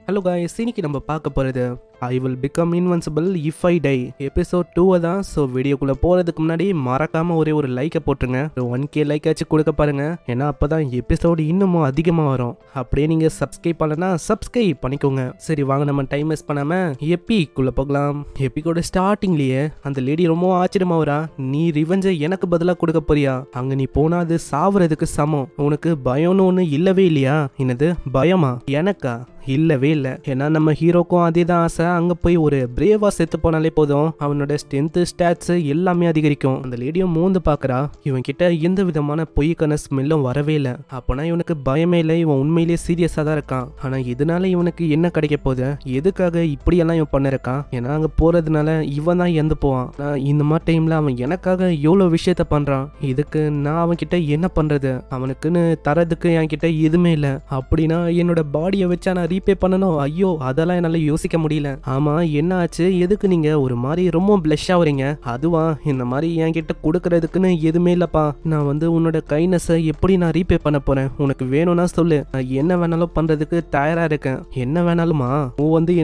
Hello guys, இன்னைக்கு நம்ம பார்க்க போகிறது I will become invincible if I die episode 2 தான். ஸோ வீடியோக்குள்ளே போகிறதுக்கு முன்னாடி மறக்காமல் ஒரே ஒரு லைக்கை போட்டுருங்க. 1K லைக் ஆச்சு கொடுக்க பாருங்க. ஏன்னா அப்போ தான் எபிசோடு இன்னமும் அதிகமாக வரும். அப்படியே நீங்கள் சப்ஸ்கிரைப் பண்ணலன்னா சப்ஸ்கிரைப் பண்ணிக்கோங்க. சரி வாங்க, நம்ம டைம் வேஸ்ட் பண்ணாமல் எப்பிக்குள்ளே போகலாம். எப்பிக்கோட ஸ்டார்டிங்லேயே அந்த லேடி ரொம்ப ஆச்சரியமா வரா. நீ ரிவெஞ்சை எனக்கு பதிலாக கொடுக்க போறியா? அங்கே நீ போனால் அது சாவறதுக்கு சமம். உனக்கு பயம்னு ஒன்று இல்லவே இல்லையா? என்னது பயமா? எனக்கா? இல்லவே இல்லை. ஏன்னா நம்ம ஹீரோக்கும் அதே தான் ஆசை. அங்கே போய் ஒரு பிரேவா செத்து போனாலே போதும், அவனோட ஸ்ட்ரென்த்து ஸ்டாட்ஸ் எல்லாமே அதிகரிக்கும். அந்த லேடியும் மூந்து பார்க்குறா. இவன் கிட்ட எந்த விதமான பொய்க்கான ஸ்மெல்லும் வரவே இல்லை. அப்போனா இவனுக்கு பயமே இல்லை, இவன் உண்மையிலேயே சீரியஸாக தான் இருக்கான். ஆனால் இதனால இவனுக்கு என்ன கிடைக்க போகுது? எதுக்காக இப்படியெல்லாம் இவன் பண்ணிருக்கான்? ஏன்னா அங்கே போகிறதுனால இவன் தான் இறந்து போவான். இந்த மாதிரி டைமில் அவன் எனக்காக எவ்வளோ விஷயத்த பண்ணுறான். இதுக்கு நான் அவன் கிட்ட என்ன பண்ணுறது? அவனுக்குன்னு தரதுக்கு என் கிட்ட எதுவுமே இல்லை. அப்படின்னா என்னோட பாடியை வச்சா நான் ரீபே பண்ணணும்? ஐயோ, அதெல்லாம் என்னால் யோசிக்க முடியல. ஆமா, என்ன ஆச்சு? எதுக்கு நீங்க ஒரு மாதிரி ரொம்ப பிளஷ் ஆகுறீங்க? அதுவா, இந்த மாதிரி என்கிட்ட கொடுக்கறதுக்குன்னு எதுவுமே இல்லப்பா. நான் உன்னோட கைனஸை எப்படி நான் ரீபே பண்ண போறேன்? உனக்கு வேணும்னா சொல்லு, நான் என்ன வேணாலும் பண்றதுக்கு தயாரா இருக்கேன். என்ன வேணாலுமா?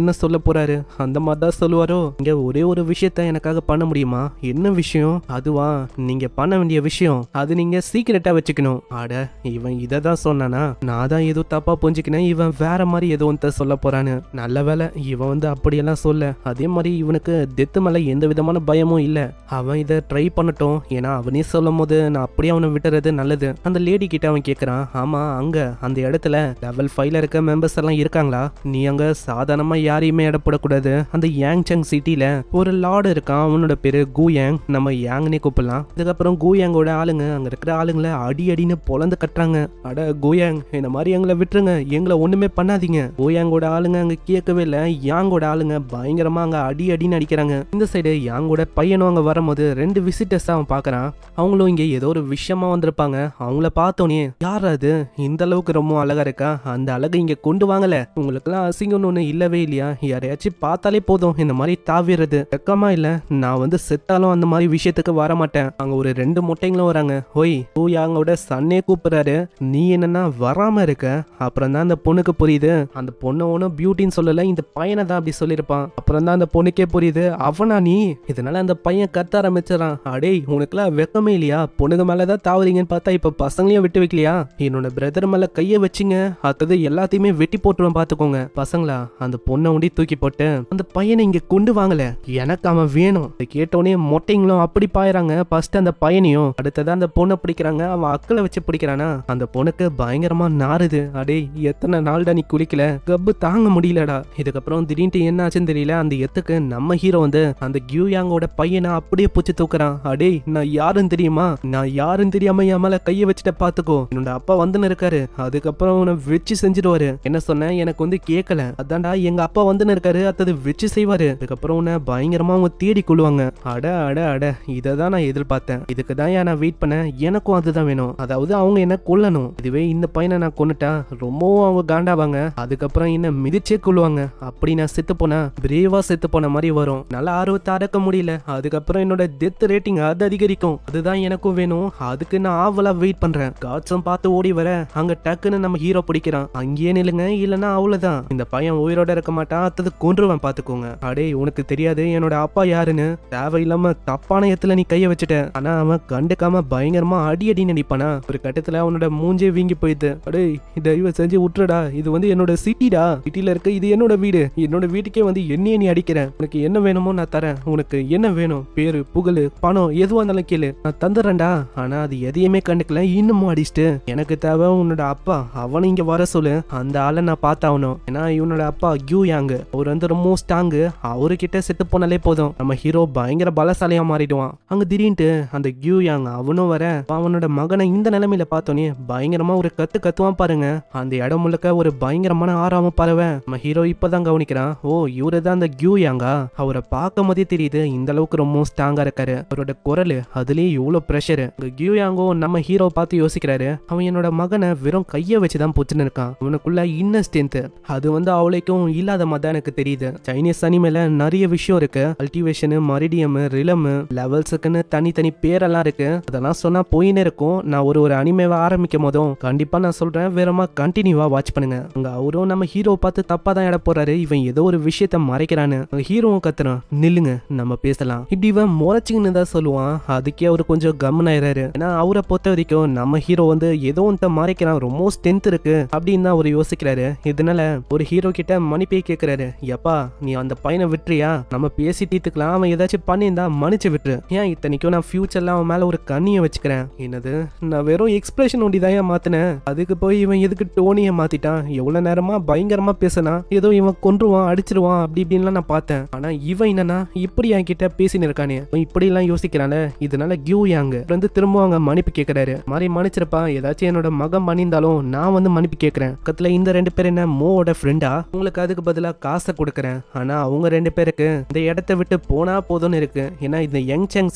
என்ன சொல்ல போறாரு? அந்த மாதிரி தான் சொல்லுவாரோ? இங்க ஒரே ஒரு விஷயத்த எனக்காக பண்ண முடியுமா? என்ன விஷயம்? அதுவா, நீங்க பண்ண வேண்டிய விஷயம். அது நீங்க சீக்கிரட்டா வச்சுக்கணும். அட, இவன் இதை தான் சொன்னானா? நான் தான் ஏதோ தப்பா புரிஞ்சுக்கினேன். இவன் வேற மாதிரி ஏதோ சொல்ல போறான்னு. நல்ல வேலை இவன் அப்படியெல்லாம் சொல்ல. அதே மாதிரி இவனுக்கு டெத்து மேல எந்த விதமான பயமும் இல்ல. அவன் இதை ட்ரை பண்ணட்டும். ஏன்னா அவனே சொல்லும் போது நான் அப்படியே அவனை விட்டுறது நல்லது. அந்த லேடி கிட்ட அவன் கேட்கறான், ஆமா அங்க அந்த இடத்துல லெவல் 5ல இருக்க மெம்பர்ஸ் எல்லாம் இருக்காங்களா? நீ அங்க சாதாரணமா யாரையுமே இடப்படக்கூடாது. அந்த யாங்சங் சிட்டில ஒரு லார்டு இருக்கான். அவனோட பேரு கூயாங். நம்ம யாங்னே கூப்பிடலாம். அதுக்கப்புறம் கூயாங்கோட ஆளுங்க அங்க இருக்கிற ஆளுங்களை அடி அடின்னு பொழந்து கட்டுறாங்க. அட கூயாங், இந்த மாதிரி எங்களை விட்டுருங்க, எங்களை ஒண்ணுமே பண்ணாதீங்க. கூயாங்கோட ஆளுங்க அங்க கேட்கவே இல்லை. யாங்கோட ஆளுங்க பயங்கரமா அங்க அடி அடின்னு அடிக்கிறாங்க. இந்த சைடு யாங்கோட பையனும் அங்க வரும்போது 2 விசிட்டர்ஸ் அவன் பாக்குறான். அவங்களும் இங்க ஏதோ ஒரு விஷயமா வந்திருப்பாங்க. அவங்கள பார்த்தோன்னே, யார் அது? இந்த அளவுக்கு ரொம்ப அழகா இருக்கா? அந்த அழகை இங்க கொண்டு வாங்கல. உங்களுக்கு எல்லாம் அசிங்கம்னு ஒண்ணு இல்லவே இல்லையா? யாரையாச்சும் பார்த்தாலே போதும் இந்த மாதிரி தாவிடுறது வெக்கமா இல்ல? நான் செத்தாலும் அந்த மாதிரி விஷயத்துக்கு வர மாட்டேன். அங்க ஒரு 2 முட்டைங்களும் வராங்க. ஹோய், யாங்கோட சன்னே கூப்பிடுறாரு. நீ என்னன்னா வராம இருக்க? அப்புறம் தான் அந்த பொண்ணுக்கு புரியுது, அந்த பொண்ணு ஒன்னும் பியூட்டின்னு சொல்லல, இந்த பையனை தான் அப்படி சொல்லியிருப்பான். அப்புறம் தான் அந்த பொண்ணுக்கே புரியுது, அவனா நீ? இதனால அந்த பையன் கத்த ஆரம்பிச்சிடறான். அடே, உனக்குலாம் வெக்கமே இல்லையா? பொண்ணுங்க மேலதான் தாவறீங்கன்னு பார்த்தா இப்ப பசங்களையும் விட்டு வைக்கலையா? என்னோட பிரதர் மேல கைய வச்சிங்க, அடுத்தது எல்லாத்தையுமே வெட்டி போட்டுருவேன் பாத்துக்கோங்க. பசங்களா, அந்த பொண்ணை உண்டி தூக்கி போட்டு அந்த பையனை இங்க கொண்டு வாங்கல, எனக்கு அவன் வேணும். கேட்டோடனே மொட்டைங்களும் அப்படி பாயிறாங்க. ஃபர்ஸ்ட் அந்த பையனையும், அடுத்ததான் அந்த பொண்ணை பிடிக்கிறாங்க. அவன் அக்களை வச்சு பிடிக்கிறானா? அந்த பொண்ணுக்கு பயங்கரமா நாறுது. அடே, எத்தனை நாள்டா நீ குளிக்கல? கப்பு தாங்க முடியலடா. இதுக்கப்புறம் திடீர்னு என்ன ஆச்சுன்னு தெரியல. அந்த எத்துக்கு நம்ம ஹீரோ அந்த கியூயாங்கோட பையனை அப்படியே பூச்சி தூக்குறான். அடே, நான் யாருன்னு தெரியுமா? நான் யாருன்னு தெரியாம என் மேல கைய வச்சுட்ட பாத்துக்கோ. என்னோட அப்பா இருக்காரு. அதுக்கப்புறம் உன்னை வச்சு செஞ்சிடுவாரு. என்ன சொன்ன? எனக்கு கேட்கல. அதான்டா, எங்க அப்பா இருக்காரு, அத்தது வச்சு செய்வாரு. அதுக்கப்புறம் உன்னை பயங்கரமா அவங்க தேடி கொள்ளுவாங்க. அட அட அட, இததான் நான் எதிர்பார்த்தேன். இதுக்கு தான் நான் வெயிட் பண்ணேன். எனக்கும் அதுதான் வேணும். அதாவது அவங்க என்ன கொல்லணும். இதுவே இந்த பையனை நான் கொன்னுட்டா ரொம்பவும் அவங்க காண்டாவாங்க. அதுக்கப்புறம் என்ன மிதிச்சே கொள்ளுவாங்க. அப்படி நான் செத்து போனா பிரேவா செத்து போன மாதிரி வரும். நல்லா ஆர்வத்தை அடக்க முடியல. அதுக்கப்புறம் என்னோட டெத் ரேட்டிங் அது அதிகரிக்கும். அதுதான் எனக்கும் வேணும். அதுக்கு நான் ஆவலா வெயிட் பண்றேன். காட்ஸும் பார்த்து ஓடி வர அங்க டக்குன்னு நம்ம ஹீரோ பிடிக்கிறான். அங்கேயே நில்லுங்க, இல்லன்னா அவ்வளவுதான். இந்த பையன் உயிரோட இருக்க மாட்டான், அடுத்தது கொன்றுவான் பாத்துக்கோங்க. அடே, உனக்கு தெரியாது என்னோட அப்பா யாருன்னு? தேவையில்லாம தப்பான இடத்துல நீ கைய வச்சுட்ட. ஆனா அவன் கண்டுக்காம பயங்கரமா அடி அடி நடிப்பானா? ஒரு கட்டத்துல அவனோட மூஞ்சே வீங்கி போயிடுது. அடே, தயவு செஞ்சு விட்டுறடா, இது என்னோட சிட்டிடா. சிட்டில இருக்க இது என்னோட வீடு. என்னோட வீட்டுக்கே என்னையே நீ அடிக்கிற. உனக்கு என்ன வேணுமோ நான் தரேன். உனக்கு என்ன வேணும்? பேரு, புகழ், பணம், எதுவா இருந்தாலும் கேளு, நான் தந்துடுறேன்டா. ஆனா அது எதையுமே கண்டுக்கல, இன்னமும் அடிச்சுட்டு. எனக்கு தேவை உன்னோட அப்பா. அவனை இங்க வர சொல்லு. அந்த ஆளை நான் பார்த்தாகணும். ஏன்னா இவனோட அப்பா கியூயாங், அவர் ரொம்ப ஸ்ட்ராங்கு. அவருக்கிட்ட செத்து போனாலே போதும், நம்ம ஹீரோ பயங்கர பலசாலியா மாறிடுவான். அங்க திடீர்னு அந்த கியூயாங் அவனும் வர, அவனோட மகனை இந்த நிலைமையில பார்த்தோன்னே பயங்கரமா ஒரு கத்துவான் பாருங்க. அந்த இடம் முழுக்க ஒரு பயங்கரமான ஆறாம பறவை. நம்ம ஹீரோ இப்பதான் கவனிக்கிறான். ஓ, இவரு தான் அந்த கியூயாங்கா? அவரை பார்க்கும் போதே தெரியுது இந்த அளவுக்கு ரொம்ப ஸ்ட்ராங்கா இருக்காரு. அவரோட குரல், அதுலயே இவ்வளவு பிரஷர். கியூயாங்கோ நம்ம ஹீரோ பார்த்து யோசிக்கிறாரு. அவன் என்னோட மகனை வெறும் கைய வச்சுதான் புச்சுன்னு இருக்கான். அவனுக்குள்ள இன்ன ஸ்ட்ரென்த் அது அவளைக்கும் இல்லாத மாதிரி எனக்கு தெரியுது. சைனீஸ் அனிமேல நிறைய விஷயம் இருக்கு. கல்டிவேஷன், மரிடியம், ரிலம், லெவல்ஸுக்குன்னு தனித்தனி பேரெல்லாம் இருக்கு. அதெல்லாம் சொன்னா போயினே இருக்கும். நான் ஒரு அனிமேவை ஆரம்பிக்கும் போதும் கண்டிப்பா நான் சொல்றேன், வேறமா கண்டினியூவா வாட்ச் பண்ணுங்க. அங்க அவரும் இவரும் நம்ம ஹீரோ பார்த்து தப்பா தான் இட போறாரு, இவன் ஏதோ ஒரு விஷயத்த மறைக்கிறான்னு. ஹீரோவும் கத்துறான், நில்லுங்க நம்ம பேசலாம். இப்படி இவன் முறைச்சிங்கன்னு தான் சொல்லுவான். அதுக்கே அவரு கொஞ்சம் கம்முனாயிராரு. ஏன்னா அவரை பொறுத்த வரைக்கும் நம்ம ஹீரோ வந்து ஏதோ ஒன்றை மறைக்கிறான், ரொம்ப ஸ்ட்ரென்த் இருக்கு அப்படின்னு தான் அவர் யோசிக்கிறாரு. இதனால ஒரு ஹீரோ கிட்ட மன்னிப்பே கேட்கிறாரு, எப்பா நீ அந்த பையனை விட்டுறியா, நம்ம பேசி தீர்த்துக்கலாம், அவன் ஏதாச்சும் பண்ணியிருந்தா மன்னிச்சு விட்டுரு, ஏன் இத்தனைக்கும் நான் ஃபியூச்சர்ல அவன் மேல ஒரு கண்ணியை வச்சுக்கிறேன். என்னது, நான் வெறும் எக்ஸ்பிரஷன் ஒண்டிதான் மாத்தினேன், அதுக்கு போய் இவன் எதுக்கு டோனியை மாத்திட்டான், எவ்வளவு நேரமா பயங்கரமா பேசினா, ஏதோ இவன் கொன்றுவான் அடிச்சிருவான் அப்படி இப்படின்லாம் நான் பார்த்தேன். ஆனா இவன் என்னன்னா இப்படி என் கிட்ட பேசின்னு இருக்கானே, இப்படி எல்லாம் யோசிக்கிறான. இதனால கியூ யாங் வந்து திரும்ப அவங்க மன்னிப்பு கேட்கிறாரு. மாதிரி மன்னிச்சிருப்பா, ஏதாச்சும் என்னோட மகன் பண்ணியிருந்தாலும் நான் வந்து மன்னிப்பு கேட்கிறேன். பக்கத்துல இந்த 2 பேர் என்ன மோவோட ஃப்ரெண்டா, உங்களுக்கு அதுக்கு பதிலா காசை கொடுக்கறேன், ஆனா அவங்க 2 பேருக்கு இந்த இடத்தை விட்டு போனா போதும்னு இருக்கு. ஏன்னா இந்த யங்சாங்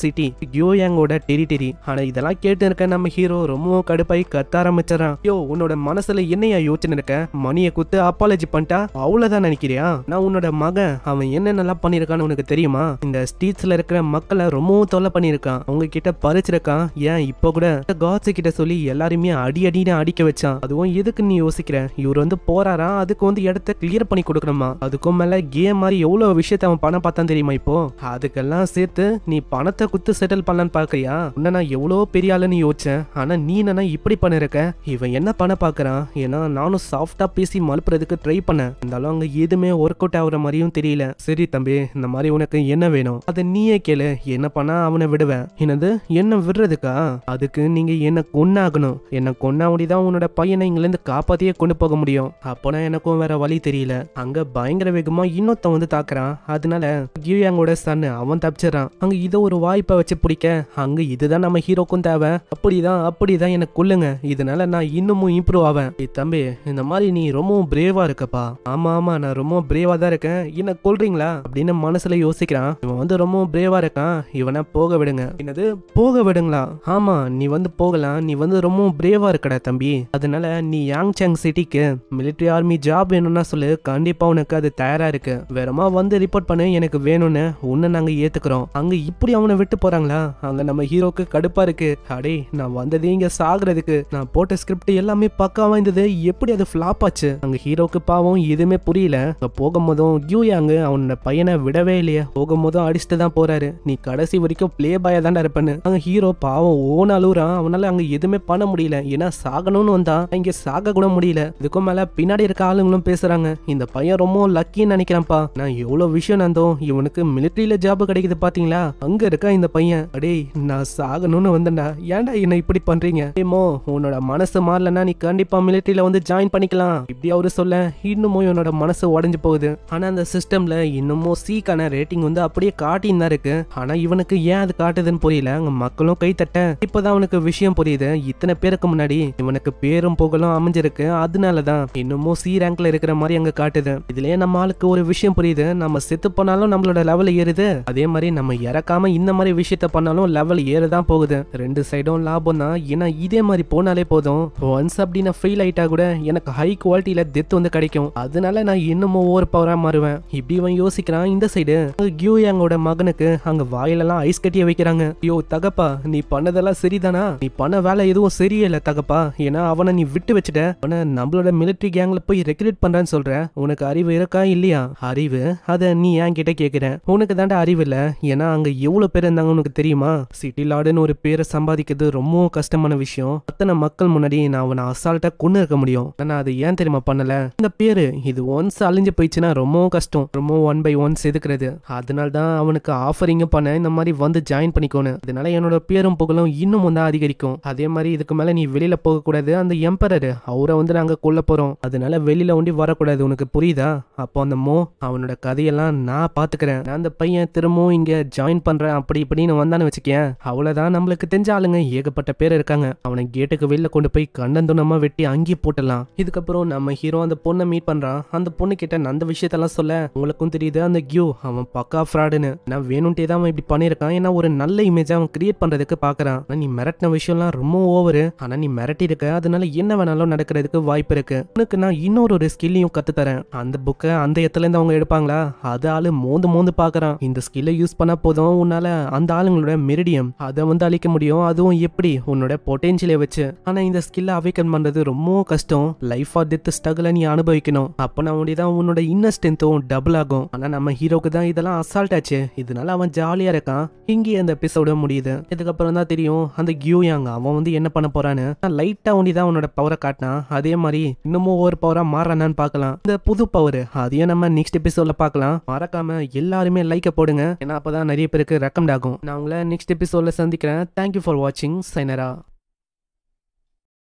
சிட்டி கியூ யாங்கோட டெரிட்டரி. ஆனா இதெல்லாம் கேட்டு இருக்க நம்ம ஹீரோ ரொம்பவும் கடுப்பாய் கத்த ஆரம்பிச்சிடறான். யோ, உன்னோட மனசுல என்னையா யோசனை இருக்க, மணியை குத்து அப்பாலஜி பண்ணிட்டா அவ்வளவுதான் நினைக்கிறியா, நான் உன்னோட மகன், அவன் என்ன நல்லா பண்ணிருக்கான்னு உனக்கு தெரியுமா, இந்த ஸ்ட்ரீட்ஸ்ல இருக்கிற மக்களை ரொம்பவும் தொல்லை பண்ணிருக்கான், அவங்க கிட்ட பறிச்சிருக்கான், ஏன் இப்ப கூட காட்ஸ் கிட்ட சொல்லி எல்லாருமே அடி அடின்னு அடிக்க வச்சான். அதுவும் எதுக்கு நீ யோசிக்கிற, இவர் வந்து போறாரா, அதுக்கு வந்து இடத்த கிளியர் பண்ணி கொடுக்கணுமா, அதுக்கும் மேல கேம் மாதிரி எவ்வளவு விஷயத்த அவன் பணம் பார்த்தான் தெரியுமா, இப்போ அதுக்கெல்லாம் சேர்த்து நீ பணத்தை குத்து செட்டில் பண்ணலான்னு பாக்குறியா, உன்ன நான் எவ்வளவு பெரிய ஆளுன்னு யோசிச்சேன், ஆனா நீ என்ன இப்படி பண்ணிருக்க. இவன் என்ன பண்ண பாக்குறான், ஏன்னா நானும் சாஃப்டா பேசி மழுப்புறதுக்கு ட்ரை பண்ணேன், இருந்தாலும் அங்க எதுவுமே ஒர்க் அவுட் ஆகுற மாதிரியும் தெரியல. சரி தம்பி, இந்த மாதிரி உனக்கு என்ன வேணும் அதை நீயே கேளு, என்ன பண்ணா அவனை விடுவேன். என்னது, என்ன விடுறதுக்கா, அதுக்கு நீங்க என்ன கொன்னாகணும், என்ன கொன்னா முடிதான் உன்னோட பையனை இங்க இருந்து காப்பாத்தியே கொண்டு போக முடியும். அப்போனா எனக்கும் வேற வழி தெரியல. அங்க பயங்கர வேகமா இன்னொத்த வந்து தாக்குறான். அதனால கியூயாங்கோட சன் அவன் தப்பிச்சிடறான். அங்க இதை ஒரு வாய்ப்பை வச்சு பிடிக்க, அங்க இதுதான் நம்ம ஹீரோக்கும் தேவை, அப்படிதான் எனக்கு கொல்லுங்க, இதனால நான் இன்னமும் இம்ப்ரூவ் ஆவேன். தம்பி, இந்த மாதிரி நீ ரொம்பவும் பிரேவா இருக்கப்பா. ஆமா நான் ரொம்ப பிரேவா தான் இருக்கேன், என்ன கொல்றீங்களா அப்படின்னு மனசுல யோசிக்கிறான். இவன் வந்து ரொம்ப பிரேவா இருக்கான், இவனை போக விடுங்க. என்னது, போக விடுங்களா, ஆமா நீ வந்து போகலாம், நீ வந்து ரொம்ப பிரேவா இருக்கடா தம்பி, அதனால நீ யாங்சாங் சிட்டிக்கு மிலிட்டரி ஆர்மி ஜாப் வேணும்னா சொல்லு, கண்டிப்பா உனக்கு அது தயாரா இருக்கு, வேறமா வந்து ரிப்போர்ட் பண்ணு, எனக்கு வேணும்னு, உன்னை நாங்க ஏத்துக்கிறோம். அங்க இப்படி அவனை விட்டு போறாங்களா, அங்க நம்ம ஹீரோக்கு கடுப்பா இருக்கு. அடே, நான் வந்ததே இங்க சாகுறதுக்கு, நான் போட்ட ஸ்கிரிப்ட் எல்லாமே பக்காவா இருந்தது, எப்படி அது ஃபிளாப் ஆச்சு. அங்க ஹீரோக்கு பாவம் எதுவுமே புரியல. போகும்போதும் கியூயாங் அவனோட பையனை விடவே இல்லையா, போகும்போதும் அடிச்சுட்டு தான் போறாரு, நீ கடைசி வரைக்கும் பிளே பாயா தான் இருப்பேன்னு. அங்க ஹீரோ பாவம் ஓன அழுறான், அவனால அங்க எதுவுமே பண்ண முடியல, ஏன்னா சாகணும்னு வந்தா இங்க சாக கூட முடியல. இதுக்கும் மேல பின்னாடி இருக்க ஆளுங்களும் பேசுறாங்க, இந்த பையன் ரொம்ப லக்கின்னு நினைக்கிறான்ப்பா, நான் எவ்வளவு விஷயம் நந்தோம், இவனுக்கு மிலிட்டரியில ஜாப் கிடைக்குது பாத்தீங்களா, அங்க இருக்கா இந்த பையன். அடே, நான் சாகணும்னு வந்தேன்டா, ஏன்டா என்ன இப்படி பண்றீங்க, ஏமோ உன்னோட மனசு மாறலன்னா நீ கண்டிப்பா மிலிட்டரியில வந்து ஜாயின் பண்ணிக்கலாம் இப்படி அவரு சொல்ல, இன்னமும் இவனோட மனசு உடைஞ்சு போகுது. ஆனா அந்த சிஸ்டம்ல இன்னமும் சீக்கான ரேட்டிங் வந்து அப்படியே காட்டின்னு தான் இருக்கு. ஆனா இவனுக்கு ஏன் அது காட்டுதுன்னு புரியல. அங்க மக்களும் கை தட்ட இப்பதான் அவனுக்கு விஷயம் புரியுது, இத்தனை பேருக்கு முன்னாடி இவனுக்கு பேரும் புகழும் அமைஞ்சிருக்கு, அதனாலதான் இன்னமும் சி ரேங்க்ல இருக்கிற மாதிரி அங்க காட்டுது. இதுலயே நம்ம ஆளுக்கு ஒரு விஷயம் புரியுது, நம்ம செத்து போனாலும் நம்மளோட லெவல் ஏறுது, அதே மாதிரி நம்ம இறக்காம இந்த மாதிரி விஷயத்த பண்ணாலும் லெவல் ஏறதான் போகுது. 2 சைடும் லாபம் தான், ஏன்னா இதே மாதிரி போனாலே போதும், ஒன்ஸ் அப்படி நான் ஃபெயில் ஆயிட்டா கூட எனக்கு ஹை குவாலிட்டியில டெத் வந்து கிடைக்கும், அதனால நான் இன்னமும் ஓவர் பவரா மாறுவேன். இப்படி இவன் யோசிக்கிறான். இந்த சைடு கியூயாங்கோட மகனுக்கு அங்க வாயிலெல்லாம் ஐஸ் கட்டிய வைக்கிறாங்க. யோ தகப்பா, நீ பண்ணதெல்லாம் சரிதானா, நீ பண்ண வேலை எதுவும் சரியில்லை தகப்பா, ஏன்னா அவனை நீ விட்டு வச்சுட்ட, அவனை நம்மளோட மிலிட்டரி கேங்ல போய் ரெக்ரூட் பண்றான்னு சொல்ற, உனக்கு அறிவு இருக்கா இல்லையா, அறிவு அத நீ என் கிட்ட கேக்குற, உனக்கு தாண்டா அறிவு இல்ல, ஏன்னா அங்க எவ்வளவு பேர் இருந்தாங்க உனக்கு தெரியுமா, சிட்டி லார்டுன்னு ஒரு பேரை சம்பாதிக்கிறது ரொம்ப கஷ்டமான விஷயம், அத்தனை மக்கள் முன்னாடி நான் அவனை அசால்ட்டா கொண்டு இருக்க முடியும், ஆனா அது ஏன் தெரியுமா பண்ணல, இந்த பேரு இது ஒன்ஸ் அழிஞ்சு போயிடுச்சுன்னா ரொம்ப கஷ்டம், ரொம்ப 1 by 1 செதுக்கிறது, அதனால தான் அவனுக்கு ஆஃபரிங்கும் பண்ண இந்த மாதிரி வந்து ஜாயின் பண்ணிக்கோன்னு, அதனால என்னோட பேரும் புகழும் இன்னும் வந்து அதிகரிக்கும், அதே மாதிரி இதுக்கு மேல நீ வெளியில போக கூடாது, அந்த எம்பரர் அவரை வந்து நாங்க கொல்ல போறோம், அதனால வெளியில ஒண்டி வரக்கூடாது, உனக்கு புரியுதா, அப்போ அந்த மோ அவனோட கதையெல்லாம் நான் பாத்துக்கிறேன், நான் அந்த பையன் திரும்பவும் இங்க ஜாயின் பண்றேன் அப்படி இப்படின்னு வந்தான்னு வச்சுக்கேன், அவ்வளவுதான், நம்மளுக்கு தெரிஞ்ச ஆளுங்க ஏகப்பட்ட பேர் இருக்காங்க, அவனை கேட்டுக்கு வெளியில கொண்டு போய் கண்ணந்துணமா வெட்டி அங்கி போட்டலாம். இதுக்கப்புறம் நம்ம ஹீரோ அந்த பொண்ணை மீட் பண்றான், அந்த பொண்ணு கிட்ட அந்த விஷயத்தெல்லாம் சொல்ல, உங்களுக்கும் தெரியுது அந்த கியூ அவன் பக்கா ஃப்ராடுன்னு, நான் வேணும்ட்டே தான் அவன் இப்படி பண்ணிருக்கான், ஏன்னா ஒரு நல்ல இமேஜ் அவன் கிரியேட் பண்றதுக்கு பாக்குறான், நீ மிரட்டின விஷயம்லாம் ரொம்ப ஓவரு, ஆனா நீ மிரட்டி இருக்க, அதனால என்ன வேணாலும் நடக்கிறதுக்கு வாய்ப்பு இருக்கு, உனக்கு நான் இன்னொரு ஸ்கில்லையும் கத்து தரேன், அந்த புக்கை அந்த இடத்துல இருந்து அவங்க எடுப்பாங்களா, அது ஆளு மோந்து பாக்குறான், இந்த ஸ்கில்லை யூஸ் பண்ணா போதும் உன்னால அந்த ஆளுங்களோட மெரிடியம் அதை வந்து அழிக்க முடியும், அதுவும் எப்படி உன்னோட பொட்டென்ஷியலை வச்சு, ஆனா இந்த ஸ்கில்லை அவேக்கன் பண்றது ரொம்ப கஷ்டம், லைஃப் ஆர் டெத் ஸ்ட்ரகிளை நீ அனுபவிக்கணும். அப்ப நான் தான் உன்னோட இன்னர் ஸ்ட்ரென்த்தும் டபுள் ஆகும். ஆனா நம்ம ஹீரோக்கு தான் இதெல்லாம் அசால்ட் ஆச்சு. இதனால அவன் ஜாலியா இருக்கான். இங்கே அந்த எபிசோட முடியுது. இதுக்கப்புறம் தான் தெரியும் அந்த கியூயாங் அவன் என்ன பண்ண போறான்னு. லைட்டா தான் உன்னோட பவரை காட்டினான். அதே மாதிரி இன்னமும் ஒரு பவரா மாறானான்னு பார்க்கலாம். இந்த புது பவர் அதையும் நம்ம நெக்ஸ்ட் எபிசோட்ல பார்க்கலாம். மறக்காம எல்லாருமே லைக்க போடுங்க. ஏன்னா அப்பதான் நிறைய பேருக்கு ரெக்கமெண்ட் ஆகும். நான் உங்களை நெக்ஸ்ட் எபிசோட்ல சந்திக்கிறேன். தேங்க்யூ ஃபார் வாட்சிங். சைனரா.